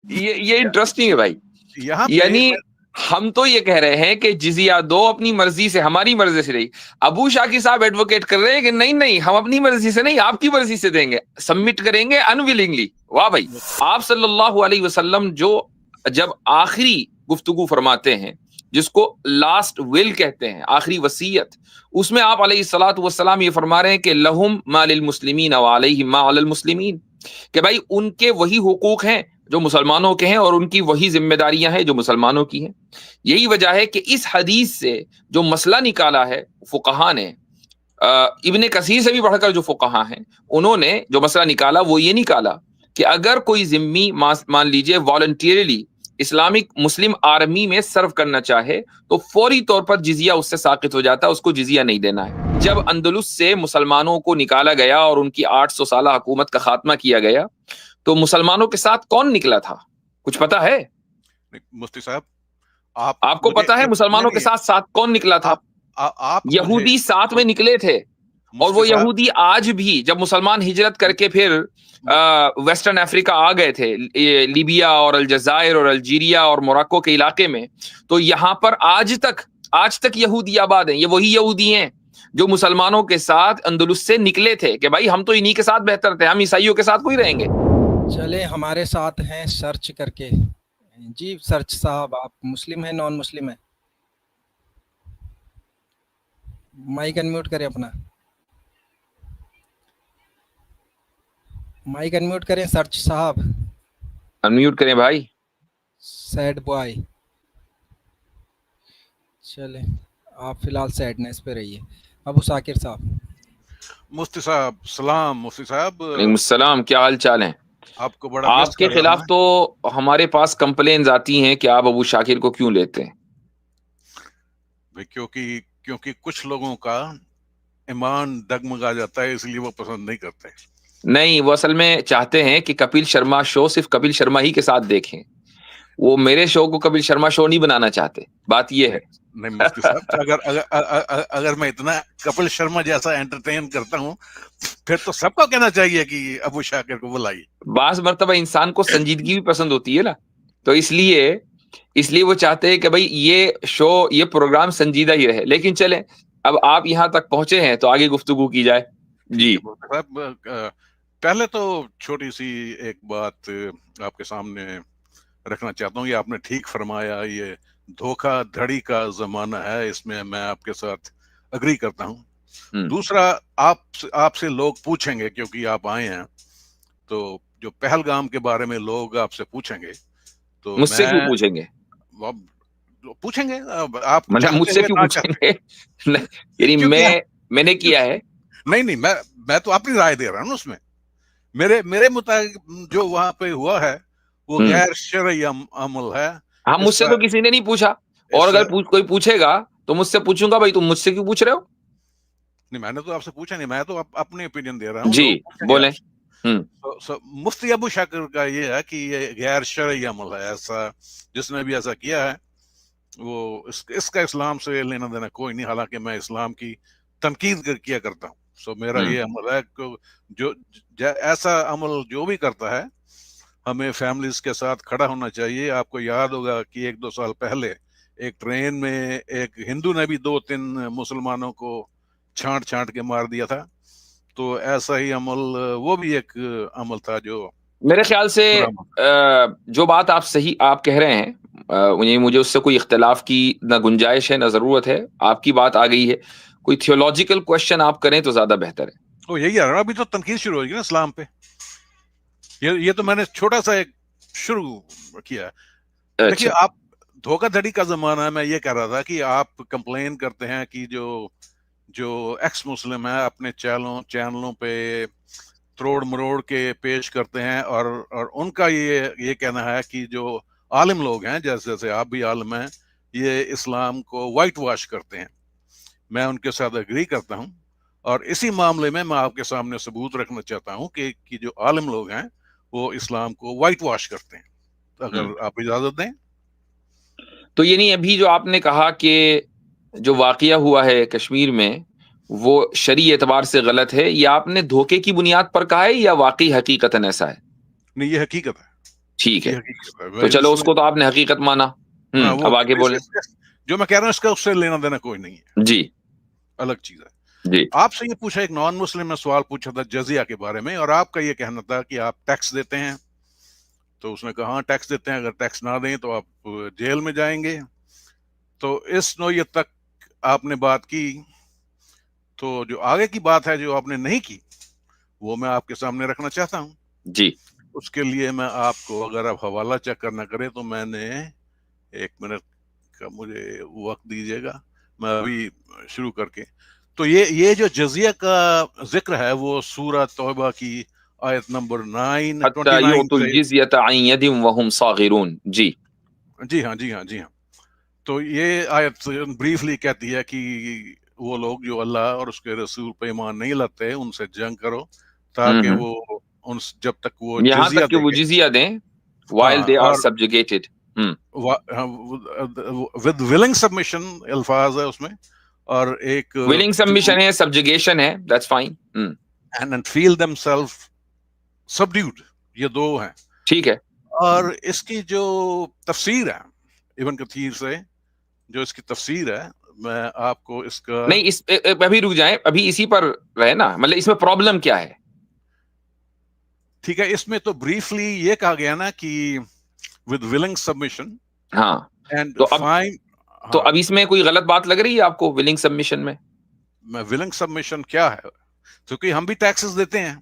یہ انٹرسٹنگ ہے بھائی. یہاں یعنی ہم تو یہ کہہ رہے ہیں کہ جزیہ دو اپنی مرضی سے, ہماری مرضی سے نہیں. ابو شاکر صاحب ایڈوکیٹ کر رہے ہیں کہ نہیں ہم اپنی مرضی سے نہیں, آپ کی مرضی سے دیں گے, سبمٹ کریں گے انویلنگلی. واہ بھائی. آپ صلی اللہ علیہ وسلم جو جب آخری گفتگو فرماتے ہیں جس کو لاسٹ ول کہتے ہیں, آخری وصیت, اس میں آپ علیہ الصلوۃ والسلام یہ فرما رہے ہیں کہ لہم ما للمسلمین وعلیہم ما علی المسلمین, کہ بھائی ان کے وہی حقوق ہیں جو مسلمانوں کے ہیں اور ان کی وہی ذمہ داریاں ہیں جو مسلمانوں کی ہیں. یہی وجہ ہے کہ اس حدیث سے جو مسئلہ نکالا ہے فقہا نے, ابن کثیر سے بھی بڑھ کر جو فقہا ہیں انہوں نے جو مسئلہ نکالا وہ یہ نکالا کہ اگر کوئی ذمی مان لیجئے والنٹیرلی اسلامک مسلم آرمی میں سرو کرنا چاہے تو فوری طور پر جزیہ اس سے ساقط ہو جاتا ہے, اس کو جزیہ نہیں دینا ہے. جب اندلس سے مسلمانوں کو نکالا گیا اور ان کی 800 سالہ حکومت کا خاتمہ کیا گیا تو مسلمانوں کے ساتھ کون نکلا تھا, کچھ پتا ہے؟ مفتی صاحب آپ کو پتا ہے مسلمانوں کے ساتھ کون نکلا تھا؟ یہودی ساتھ میں نکلے تھے. اور وہ یہودی آج بھی جب مسلمان ہجرت کر کے پھر ویسٹرن افریقہ آ گئے تھے, لیبیا اور الجزائر اور الجیریا اور موراکو کے علاقے میں, تو یہاں پر آج تک یہودی آباد ہیں. یہ وہی یہودی ہیں جو مسلمانوں کے ساتھ اندلس سے نکلے تھے کہ بھائی ہم تو انہی کے ساتھ بہتر تھے, ہم عیسائیوں کے ساتھ کوئی رہیں گے. چلے ہمارے ساتھ ہیں سرچ کر کے. جی سرچ صاحب, آپ مسلم ہیں نان مسلم ہیں؟ مائک انمیوٹ کریں اپنا, مائک انمیوٹ کریں سرچ صاحب. انمیوٹ کریں بھائی. Sad boy. چلیں آپ فی الحال سیڈنس پہ رہیے. ابو شاکر صاحب. مفتی صاحب سلام. مفتی صاحب وعلیکم السلام, کیا حال چال ہیں؟ آپ کو بڑا آپ کے خلاف تو ہمارے پاس کمپلینز آتی ہیں کہ آپ ابو شاکر کو کیوں لیتے ہیں؟ کیونکہ کچھ لوگوں کا ایمان ڈگمگا جاتا ہے, اس لیے وہ پسند نہیں کرتے. نہیں, وہ اصل میں چاہتے ہیں کہ کپل شرما شو صرف کپل شرما ہی کے ساتھ دیکھیں. وہ میرے شو کو کپل شرما شو نہیں بنانا چاہتے. بات یہ ہے. نہیں مفتی صاحب, اگر میں اتنا کپل شرما جیسا انٹرٹین کرتا ہوں پھر تو سب کو کہنا چاہیے کہ ابو شاکر کو بلائیے. بعض مرتبہ انسان کو سنجیدگی بھی پسند ہوتی ہے نا, تو اس لیے وہ چاہتے ہیں کہ بھائی یہ شو, یہ پروگرام سنجیدہ ہی رہے. لیکن چلیں, اب آپ یہاں تک پہنچے ہیں تو آگے گفتگو کی جائے. جی پہلے تو چھوٹی سی ایک بات آپ کے سامنے رکھنا چاہتا ہوں. یہ آپ نے ٹھیک فرمایا, یہ دھوکہ دھڑی کا زمانہ ہے, اس میں میں آپ کے ساتھ اگری کرتا ہوں. دوسرا, آپ سے لوگ پوچھیں گے, کیونکہ آپ آئے ہیں, تو جو پہلگام کے بارے میں لوگ آپ سے پوچھیں گے تو مجھ سے کیوں پوچھیں گے؟ پوچھیں گے آپ مجھ سے کیوں پوچھیں گے؟ یعنی میں نے کیا ہے؟ نہیں, میں تو اپنی رائے دے رہا ہوں اس میں. میرے مطابق جو وہاں پہ ہوا ہے وہ غیر شرعی عمل ہے. ہاں, مجھ سے تو کسی نے نہیں پوچھا, اور اگر کوئی پوچھے گا تو مجھ سے پوچھوں گا بھائی تم مجھ سے کیوں پوچھ رہے ہو؟ نہیں, میں نے تو آپ سے پوچھا نہیں, میں تو اپنی اوپینین دے رہا ہوں. جی بولیں. مفتی ابو شاکر کا یہ ہے کہ یہ غیر شرعی عمل ہے. ایسا جس نے بھی ایسا کیا ہے وہ اس کا اسلام سے لینا دینا کوئی نہیں, حالانکہ میں اسلام کی تنقید کیا کرتا ہوں. میرا یہ عمل ہے کہ جو ایسا عمل جو بھی کرتا ہے ہمیں فیملیز کے ساتھ کھڑا ہونا چاہیے. آپ کو یاد ہوگا کہ 1-2 سال پہلے ایک ٹرین میں ایک ہندو نے بھی 2-3 مسلمانوں کو چھانٹ کے مار دیا تھا. تو ایسا ہی عمل وہ بھی ایک عمل تھا جو میرے خیال سے جو بات آپ کہہ رہے ہیں, مجھے اس سے کوئی اختلاف کی نہ گنجائش ہے نہ ضرورت ہے. آپ کی بات آ گئی ہے, کوئی تھیولوجیکل کوشچن آپ کریں تو زیادہ بہتر ہے. یہی ہے, ابھی تو تنقید شروع ہوگی نا اسلام پہ. یہ تو میں نے چھوٹا سا ایک شروع کیا. دیکھیے, آپ دھوکہ دھڑی کا زمانہ ہے. میں یہ کہہ رہا تھا کہ آپ کمپلین کرتے ہیں کہ جو ایکس مسلم ہے اپنے چینلوں پہ تروڑ مروڑ کے پیش کرتے ہیں, اور ان کا یہ کہنا ہے کہ جو عالم لوگ ہیں, جیسے آپ بھی عالم ہیں, یہ اسلام کو وائٹ واش کرتے ہیں. میں ان کے ساتھ اگری کرتا ہوں, اور اسی معاملے میں آپ کے سامنے ثبوت رکھنا چاہتا ہوں کہ جو عالم لوگ ہیں وہ اسلام کو وائٹ واش کرتے ہیں. اگر آپ اجازت دیں تو یعنی ابھی جو آپ نے کہا کہ جو واقعہ ہوا ہے کشمیر میں وہ شرعی اعتبار سے غلط ہے, یہ آپ نے دھوکے کی بنیاد پر کہا ہے یا واقعی حقیقتاً ایسا ہے؟ نہیں, یہ حقیقت ہے. ٹھیک ہے, یہ حقیقت ہے. تو چلو اس کو تو آپ نے حقیقت مانا. اب آگے بولیں. جو میں کہہ رہا ہوں اس کا اس سے لینا دینا کوئی نہیں ہے, جی الگ چیز ہے. جی آپ سے یہ پوچھا, ایک نان مسلم نے سوال پوچھا تھا جزیہ کے بارے میں, اور آپ کا یہ کہنا تھا کہ آپ ٹیکس دیتے ہیں. تو اس نے کہا ہاں ٹیکس دیتے ہیں, اگر ٹیکس نہ دیں تو آپ جیل میں جائیں گے. تو اس نوعیت تک آپ نے بات کی. تو جو آگے کی بات ہے جو آپ نے نہیں کی, وہ میں آپ کے سامنے رکھنا چاہتا ہوں. جی اس کے لیے میں آپ کو, اگر آپ حوالہ چیک کرنا کریں تو میں نے 1 منٹ کا مجھے وقت دیجیے گا, میں ابھی شروع کر کے. تو یہ جو جزیہ کا ذکر ہے وہ سورہ توبہ کی آیت نمبر 9 حتی 29 یعطوا سے. الجزیۃ عن ید وہم صاغرون. جی جی ہاں جی ہاں جی ہاں. تو یہ آیت بریفلی کہتی ہے کہ وہ لوگ جو اللہ اور اس کے رسول پہ ایمان نہیں لاتے ان سے جنگ کرو, تاکہ وہ جب تک وہ یہاں جزیہ تک کہ دیں وہ گے. جزیہ دیں while they are subjugated. With ولنگ submission الفاظ ہے اس میں, اور ایک willing submission ہے, subjugation ہے, that's fine. and feel themselves subdued, یہ دو ہیں. ٹھیک ہے. اور اس کی جو تفسیر ہے ابن کثیر سے, جو اس کی تفسیر ہے, میں آپ کو اس کا نہیں اس ابھی رک جائیں, ابھی اسی پر رہے نا, مطلب اس میں پرابلم کیا ہے؟ ٹھیک ہے. اس میں تو بریفلی یہ کہا گیا نا کہ ود ولنگ سبمیشن ہاں اینڈ تو اب فائن. تو اب اس میں کوئی غلط بات لگ رہی ہے آپ کو ولنگ سبمیشن میں؟ ولنگ سبمیشن کیا ہے, کیونکہ ہم بھی ٹیکسز دیتے ہیں.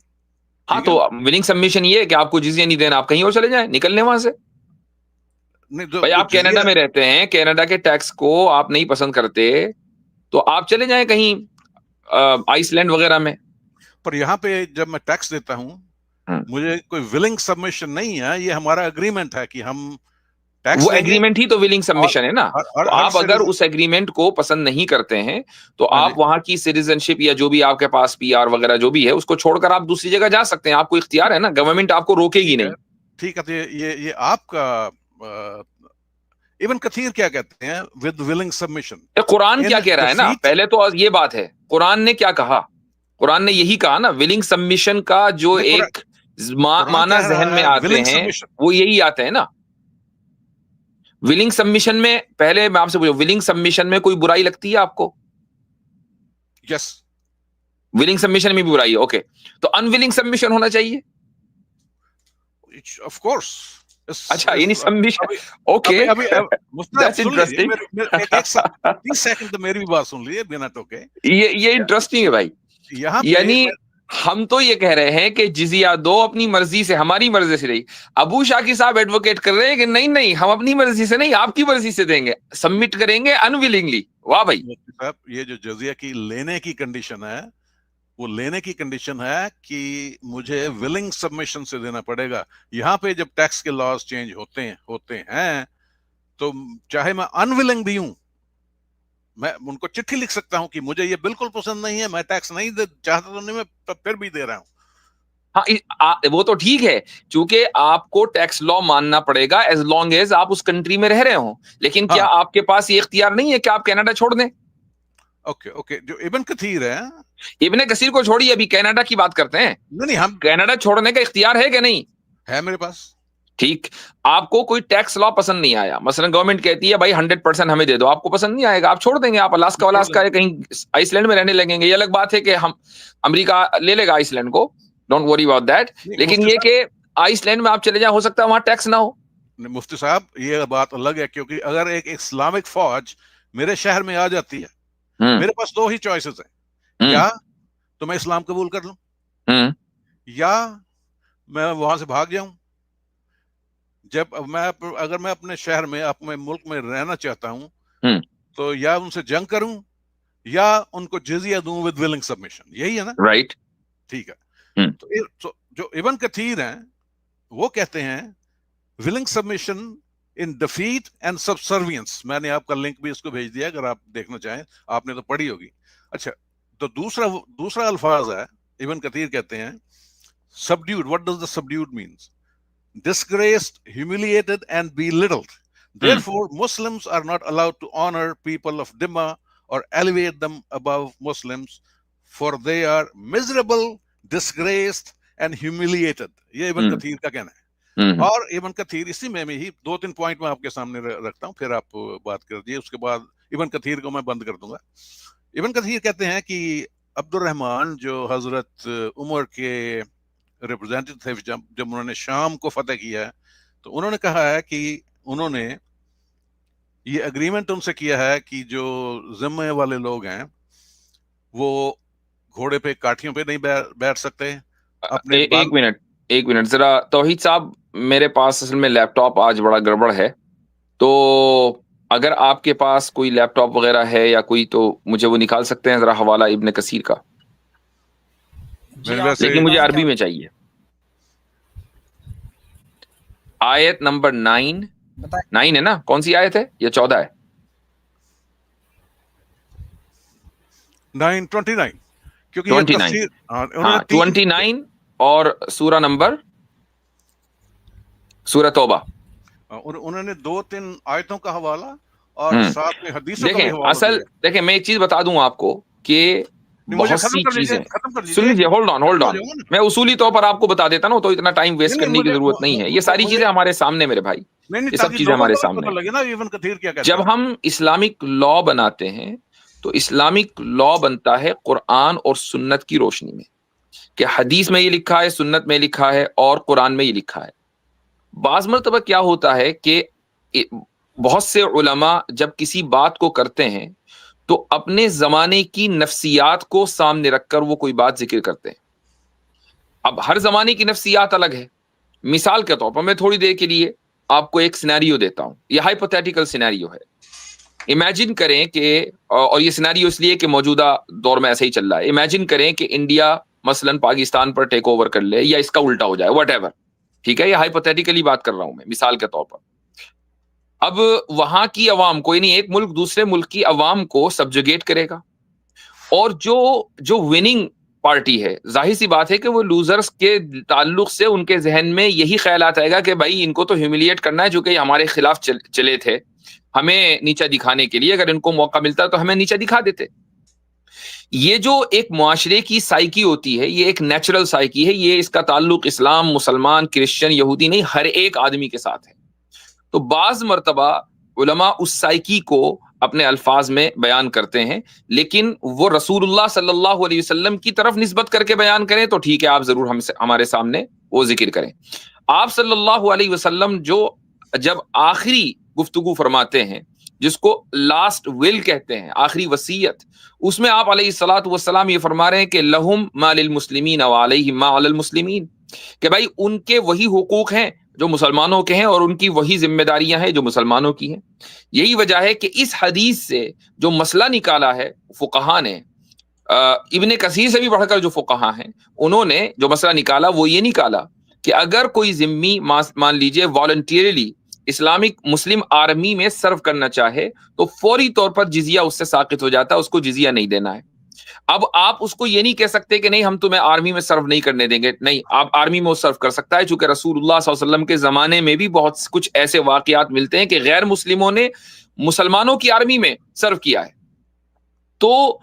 ہاں تو ولنگ سبمیشن یہ ہے کہ آپ کو جزیہ نہیں دینا, آپ کہیں اور چلے جائیں, نکلنے وہاں سے. بھائی آپ کینیڈا میں رہتے ہیں, کینیڈا کے ٹیکس کو آپ نہیں پسند کرتے تو آپ چلے جائیں کہیں آئس لینڈ وغیرہ میں. پر یہاں پہ جب میں ٹیکس دیتا ہوں مجھے کوئی ولنگ سبمیشن نہیں ہے, یہ ہمارا اگریمنٹ ہے کہ ہم ٹیکس وہ دیں گے. ایگریمنٹ ہی تو ولنگ سبمیشن ہے نا. تو آپ اگر اس ایگریمنٹ کو پسند نہیں کرتے ہیں تو آپ وہاں کی سٹیزن شپ یا جو بھی آپ کے پاس پی آر وغیرہ جو بھی ہے اس کو چھوڑ کر آپ دوسری جگہ جا سکتے ہیں, آپ کو اختیار ہے نا, گورنمنٹ آپ کو روکے گی نہیں. ٹھیک ہے. یہ آپ کا ابن کثیر کیا کہتے ہیں ود ولنگ سبمیشن. قرآن کیا کہہ رہا ہے نا, پہلے تو یہ بات ہے, قرآن نے کیا کہا؟ قرآن نے یہی کہا نا, ولنگ سبمیشن کا جو ایک معنی ذہن میں آتے ہیں وہ یہی آتے ہیں نا. ولنگ سبمیشن میں پہلے میں آپ سے پوچھوں, ولنگ سبمیشن میں کوئی برائی لگتی ہے آپ کو؟ یس. ولنگ سبمیشن میں بھی برائی ہے, اوکے. تو ان ولنگ سبمیشن ہونا چاہیے. Of course. اچھا یعنی submission, okay, that's interesting. 30 second تو میری بھی بات سن لیجیے بنا ٹوکے. یہ انٹرسٹنگ ہے بھائی. یعنی ہم تو یہ کہہ رہے ہیں کہ جزیہ دو اپنی مرضی سے, ہماری مرضی سے نہیں. ابو شاکی صاحب ایڈوکیٹ کر رہے ہیں کہ نہیں نہیں ہم اپنی مرضی سے نہیں, آپ کی مرضی سے دیں گے, سبمٹ کریں گے انویلنگلی. واہ بھائی. صاحب یہ جو جزیہ کی لینے کی کنڈیشن ہے, وہ لینے کی کنڈیشن ہے کہ مجھے ولنگ سبمیشن سے دینا پڑے گا. یہاں پہ جب ٹیکس کے لاز چینج ہوتے ہیں تو چاہے میں انولنگ بھی ہوں, میں ان کو چٹھی لکھ سکتا ہوں کہ مجھے یہ بالکل پسند نہیں ہے, میں ٹیکس نہیں چاہتا تو نہیں, میں پھر بھی دے رہا ہوں. ہاں وہ تو ٹھیک ہے, چونکہ آپ کو ٹیکس لا ماننا پڑے گا ایز لانگ ایز آپ اس کنٹری میں رہ رہے ہوں. لیکن کیا آپ کے پاس یہ اختیار نہیں ہے کہ آپ کینیڈا چھوڑ دیں؟ اوکے. جو ابن کثیر ہے, ابن کثیر کو چھوڑیے, ابھی کینیڈا کی بات کرتے ہیں. نہیں ہم کینیڈا چھوڑنے کا اختیار ہے کہ نہیں ہے میرے پاس. ٹھیک, آپ کو کوئی ٹیکس لا پسند نہیں آیا, مثلا گورنمنٹ کہتی ہے بھائی 100% ہمیں دے دو, آپ کو پسند نہیں آئے گا, آپ چھوڑ دیں گے, آپ الاسکا یا کہیں آئس لینڈ میں رہنے لگیں گے. یہ الگ بات ہے کہ ہم امریکہ لے لے گا آئس لینڈ کو, ڈونٹ وری اباؤٹ دیٹ. لیکن یہ کہ آئس لینڈ میں آپ چلے جائیں, ہو سکتا ہے وہاں ٹیکس نہ ہو. مفتی صاحب یہ بات الگ ہے, کیونکہ اگر ایک اسلامک فوج میرے شہر میں آ جاتی ہے, میرے پاس 2 ہی چوائسز ہیں, یا تو میں اسلام قبول کر لوں یا میں وہاں سے بھاگ جاؤں. اگر میں اپنے شہر میں اپنے ملک میں رہنا چاہتا ہوں تو یا ان سے جنگ کروں یا ان کو جزیہ دوں ود ولنگ سبمیشن. یہی ہے نا, رائٹ. ٹھیک ہے. تو جو ابن کثیر ہیں وہ کہتے ہیں willing submission in defeat and subservience. میں نے آپ کا لنک بھی اس کو بھیج دیا, اگر آپ دیکھنا چاہیں, آپ نے تو پڑھی ہوگی. اچھا, تو دوسرا الفاظ ہے, ابن کثیر کہتے ہیں subdued. What does the subdued means? Disgraced, humiliated and belittled. Therefore Muslims are not allowed to honor people of Dhimma or elevate them above Muslims, for they are miserable, disgraced and humiliated. یہ ابن کثیر کا کہنا ہے. اور ابن کثیر اسی میں ہی 2-3 پوائنٹ میں آپ کے سامنے رکھتا ہوں, پھر آپ بات کر دیجیے, اس کے بعد ابن کثیر کو میں بند کر دوں گا. ابن کثیر کہتے ہیں کہ عبد الرحمن جو حضرت عمر کے ریپرزینٹیو تھے جب انہوں نے شام کو فتح کیا ہے, تو انہوں نے کہا ہے کہ انہوں نے یہ اگریمنٹ ان سے کیا ہے کہ جو ذمے والے لوگ ہیں وہ گھوڑے پہ کاٹھیوں پہ نہیں بیٹھ سکتے. ایک منٹ ذرا توحید صاحب, میرے پاس اصل میں لیپ ٹاپ آج بڑا گڑبڑ ہے, تو اگر آپ کے پاس کوئی لیپ ٹاپ وغیرہ ہے یا کوئی, تو مجھے وہ نکال سکتے ہیں ذرا حوالہ ابن کثیر کا, لیکن مجھے عربی میں چاہیے. آیت نمبر 9 ہے نا, کون سی آیت ہے, یا 14 ہے؟ 9:29, کیونکہ 29 اور سورہ نمبر سورہ توبہ. انہوں نے 2-3 آیتوں کا حوالہ اور ساتھ میں حدیثوں کا حوالہ. اصل دیکھیں, میں ایک چیز بتا دوں آپ کو کہ بہت سی چیزیں, سن لیجیے, ہولڈ آن, میں اصولی طور پر آپ کو بتا دیتا نا, تو اتنا ٹائم ویسٹ کرنے کی ضرورت نہیں ہے. یہ ساری چیزیں ہمارے سامنے میرے بھائی, یہ سب چیزیں ہمارے سامنے. جب ہم اسلامک لا بناتے ہیں تو اسلامک لا بنتا ہے قرآن اور سنت کی روشنی میں, کہ حدیث میں یہ لکھا ہے, سنت میں لکھا ہے, اور قرآن میں یہ لکھا ہے. بعض مرتبہ کیا ہوتا ہے کہ بہت سے علماء جب کسی بات کو کرتے ہیں تو اپنے زمانے کی نفسیات کو سامنے رکھ کر وہ کوئی بات ذکر کرتے ہیں. اب ہر زمانے کی نفسیات الگ ہے. مثال کے طور پر میں تھوڑی دیر کے لیے آپ کو ایک سینیریو دیتا ہوں, یہ ہائپوتھیٹیکل سینیریو ہے. امیجن کریں کہ, اور یہ سینیریو اس لیے کہ موجودہ دور میں ایسا ہی چل رہا ہے, امیجن کریں کہ انڈیا مثلا پاکستان پر ٹیک اوور کر لے, یا اس کا الٹا ہو جائے, واٹ ایور, ٹھیک ہے, یہ ہائپوتھیٹیکلی بات کر رہا ہوں میں مثال کے طور پر. اب وہاں کی عوام کو, یعنی ایک ملک دوسرے ملک کی عوام کو سبجوگیٹ کرے گا, اور جو وننگ پارٹی ہے, ظاہر سی بات ہے کہ وہ لوزرز کے تعلق سے ان کے ذہن میں یہی خیالات آئے گا کہ بھائی ان کو تو ہیوملیٹ کرنا ہے, چونکہ یہ ہمارے خلاف چلے تھے, ہمیں نیچا دکھانے کے لیے, اگر ان کو موقع ملتا تو ہمیں نیچا دکھا دیتے. یہ جو ایک معاشرے کی سائیکی ہوتی ہے, یہ ایک نیچرل سائیکی ہے, یہ اس کا تعلق اسلام, مسلمان, کرسچن, یہودی نہیں, ہر ایک آدمی کے ساتھ ہے. تو بعض مرتبہ علماء اس سائیکی کو اپنے الفاظ میں بیان کرتے ہیں, لیکن وہ رسول اللہ صلی اللہ علیہ وسلم کی طرف نسبت کر کے بیان کریں تو ٹھیک ہے, آپ ضرور ہمارے سامنے وہ ذکر کریں. آپ صلی اللہ علیہ وسلم جب آخری گفتگو فرماتے ہیں, جس کو لاسٹ ول کہتے ہیں, آخری وصیت, اس میں آپ علیہ الصلوۃ والسلام یہ فرما رہے ہیں کہ لہم ما للمسلمین وعلیہم ما علی المسلمین, کہ بھائی ان کے وہی حقوق ہیں جو مسلمانوں کے ہیں, اور ان کی وہی ذمہ داریاں ہیں جو مسلمانوں کی ہیں. یہی وجہ ہے کہ اس حدیث سے جو مسئلہ نکالا ہے فقہا نے, ابن کثیر سے بھی بڑھ کر جو فقہا ہیں, انہوں نے جو مسئلہ نکالا وہ یہ نکالا کہ اگر کوئی ذمی مان لیجئے والنٹیرلی اسلامک مسلم آرمی میں سرو کرنا چاہے تو فوری طور پر جزیہ اس سے ساقط ہو جاتا ہے, اس کو جزیہ نہیں دینا ہے. اب آپ اس کو یہ نہیں کہہ سکتے کہ نہیں ہم تمہیں آرمی میں سرو نہیں کرنے دیں گے, نہیں, آپ آرمی میں سرو کر سکتا ہے, چونکہ رسول اللہ صلی اللہ علیہ وسلم کے زمانے میں بھی بہت کچھ ایسے واقعات ملتے ہیں کہ غیر مسلموں نے مسلمانوں کی آرمی میں سرو کیا ہے. تو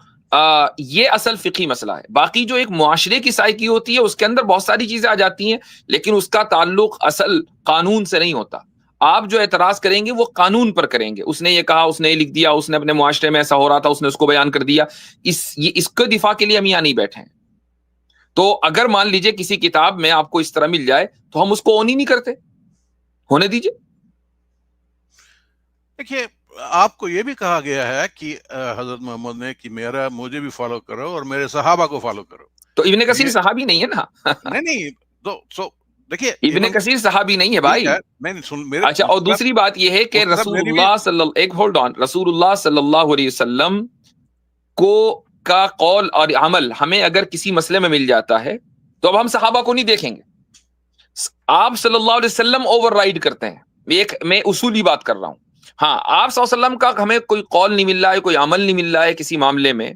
یہ اصل فقہی مسئلہ ہے. باقی جو ایک معاشرے کی سائیکی ہوتی ہے اس کے اندر بہت ساری چیزیں آ جاتی ہیں, لیکن اس کا تعلق اصل قانون سے نہیں ہوتا. آپ جو اعتراض کریں گے وہ قانون پر کریں گے, اس نے یہ کہا, اس نے یہ لکھ دیا, اس نے اپنے معاشرے میں ایسا ہو رہا تھا, اس نے اس کو بیان کر دیا. اس کے دفاع کے لیے ہم یہاں نہیں بیٹھے ہیں. تو اگر مان لیجئے کسی کتاب میں آپ کو اس طرح مل جائے تو ہم اس کو اون ہی نہیں کرتے, ہونے دیجئے. دیکھیے, آپ کو یہ بھی کہا گیا ہے کہ حضرت محمد نے کہ مجھے بھی فالو کرو اور میرے صحابہ کو فالو کرو. تو ابن کثیر صحابی نہیں ہے نا. نہیں, دیکھیے ابن کثیر صحابی نہیں ہے بھائی. اچھا, اور دوسری بات یہ ہے کہ رسول اللہ رسول اللہ صلی اللہ علیہ وسلم کا قول اور عمل ہمیں اگر کسی مسئلے میں مل جاتا ہے تو اب ہم صحابہ کو نہیں دیکھیں گے, آپ صلی اللہ علیہ وسلم اوور رائڈ کرتے ہیں. میں اصولی بات کر رہا ہوں. ہاں, آپ صلی اللہ علیہ وسلم کا ہمیں کوئی قول نہیں مل رہا ہے, کوئی عمل نہیں مل رہا ہے کسی معاملے میں,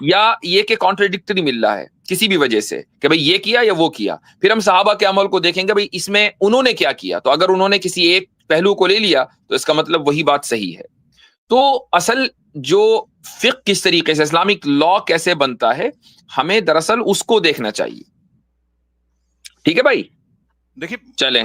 یا یہ کہ کانٹرڈکٹری مل رہا ہے کسی بھی وجہ سے کہ بھئی یہ کیا یا وہ کیا, پھر ہم صحابہ کے عمل کو دیکھیں گے بھئی اس میں انہوں نے کیا کیا. تو اگر انہوں نے کسی ایک پہلو کو لے لیا تو اس کا مطلب وہی بات صحیح ہے. تو اصل جو فقہ کس طریقے سے, اسلامک لا کیسے بنتا ہے, ہمیں دراصل اس کو دیکھنا چاہیے. ٹھیک ہے بھائی, دیکھیے چلیں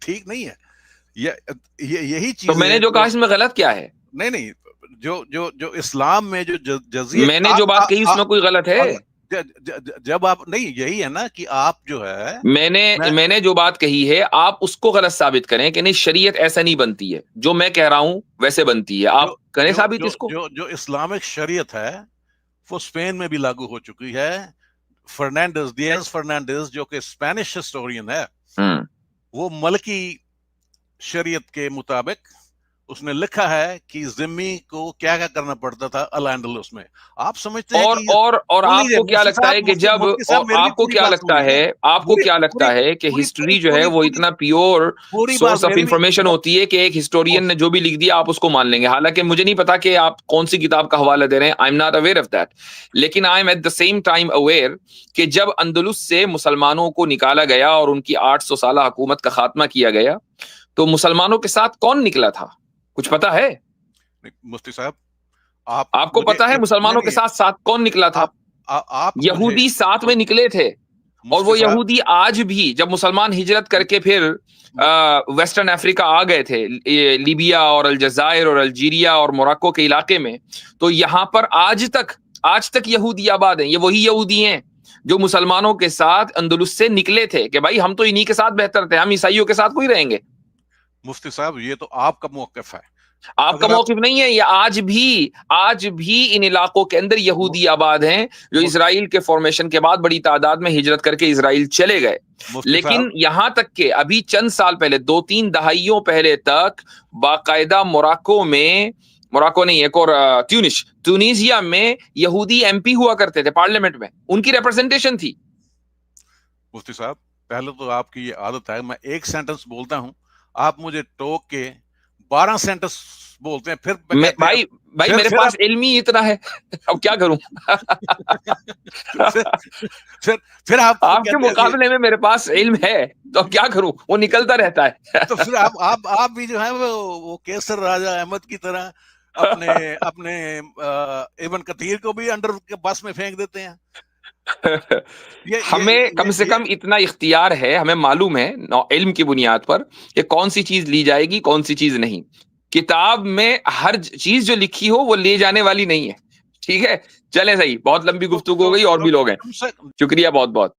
ٹھیک نہیں ہے یہی چیز تو میں نے جو کہا اس میں غلط کیا ہے؟ نہیں جو اسلام میں جو جزیہ میں نے جو بات کہی اس میں کوئی غلط ہے؟ جب آپ نہیں یہی ہے نا کہ آپ جو ہے میں نے جو بات کہی ہے آپ اس کو غلط ثابت کریں کہ نہیں شریعت ایسا نہیں بنتی ہے، جو میں کہہ رہا ہوں ویسے بنتی ہے، آپ کریں ثابت اس کو۔ جو اسلامک شریعت ہے وہ اسپین میں بھی لاگو ہو چکی ہے۔ ڈیاز فرنانڈیز جو کہ اسپینش ہسٹورین ہے وہ ملکی شریعت کے مطابق اس نے لکھا ہے کہ ذمی کو کیا کیا کرنا پڑتا تھا الانڈلس میں۔ آپ سمجھتے ہیں اور آپ کو کیا لگتا ہے کہ جب آپ کو کیا لگتا ہے کہ ہسٹری جو ہے وہ اتنا پیور سورس آف انفارمیشن ہوتی ہے کہ ایک ہسٹورین نے جو بھی لکھ دیا آپ اس کو مان لیں گے؟ حالانکہ مجھے نہیں پتا کہ آپ کون سی کتاب کا حوالہ دے رہے ہیں، I am not aware of that, لیکن I am at the same time aware کہ جب اندلس سے مسلمانوں کو نکالا گیا اور ان کی 800 سالہ حکومت کا خاتمہ کیا گیا تو مسلمانوں کے ساتھ کون نکلا تھا؟ کچھ پتا ہے مفتی صاحب؟ آپ کو پتا ہے مسلمانوں کے ساتھ کون نکلا تھا؟ یہودی ساتھ میں نکلے تھے، اور وہ یہودی آج بھی جب مسلمان ہجرت کر کے پھر ویسٹرن افریقہ آ گئے تھے، لیبیا اور الجزائر اور الجیریا اور موراکو کے علاقے میں، تو یہاں پر آج تک یہودی آباد ہیں۔ یہ وہی یہودی ہیں جو مسلمانوں کے ساتھ اندلس سے نکلے تھے کہ بھائی ہم تو انہی کے ساتھ بہتر تھے، ہم عیسائیوں کے ساتھ کوئی رہیں گے۔ مفتی صاحب یہ تو آپ کا موقف ہے، آپ کا موقف نہیں ہے، یہ آج بھی ان علاقوں کے اندر یہودی آباد ہیں جو اسرائیل کے فارمیشن کے بعد بڑی تعداد میں ہجرت کر کے اسرائیل چلے گئے، لیکن یہاں تک کہ ابھی چند سال پہلے 2-3 دہائیوں پہلے تک باقاعدہ موراکو نہیں ایک اور ٹیونیزیا میں یہودی ایم پی ہوا کرتے تھے پارلیمنٹ میں، ان کی ریپرزنٹیشن تھی۔ مفتی صاحب پہلے تو آپ کی یہ عادت ہے میں ایک سینٹنس بولتا ہوں آپ مجھے ٹوک کے 12 سینٹنس بولتے ہیں، پھر بھائی میرے پاس علم ہی اتنا ہے، اب کیا کروں؟ پھر آپ کے مقابلے میں میرے پاس علم ہے تو اب کیا کروں، وہ نکلتا رہتا ہے۔ تو پھر آپ بھی جو ہے وہ کیسر راجہ احمد کی طرح اپنے ابن کثیر کو بھی انڈر کے بس میں پھینک دیتے ہیں۔ ہمیں کم سے کم اتنا اختیار ہے، ہمیں معلوم ہے علم کی بنیاد پر کہ کون سی چیز لی جائے گی کون سی چیز نہیں۔ کتاب میں ہر چیز جو لکھی ہو وہ لے جانے والی نہیں ہے، ٹھیک ہے؟ چلیں صحیح، بہت لمبی گفتگو ہو گئی، اور بھی لوگ ہیں، شکریہ بہت بہت۔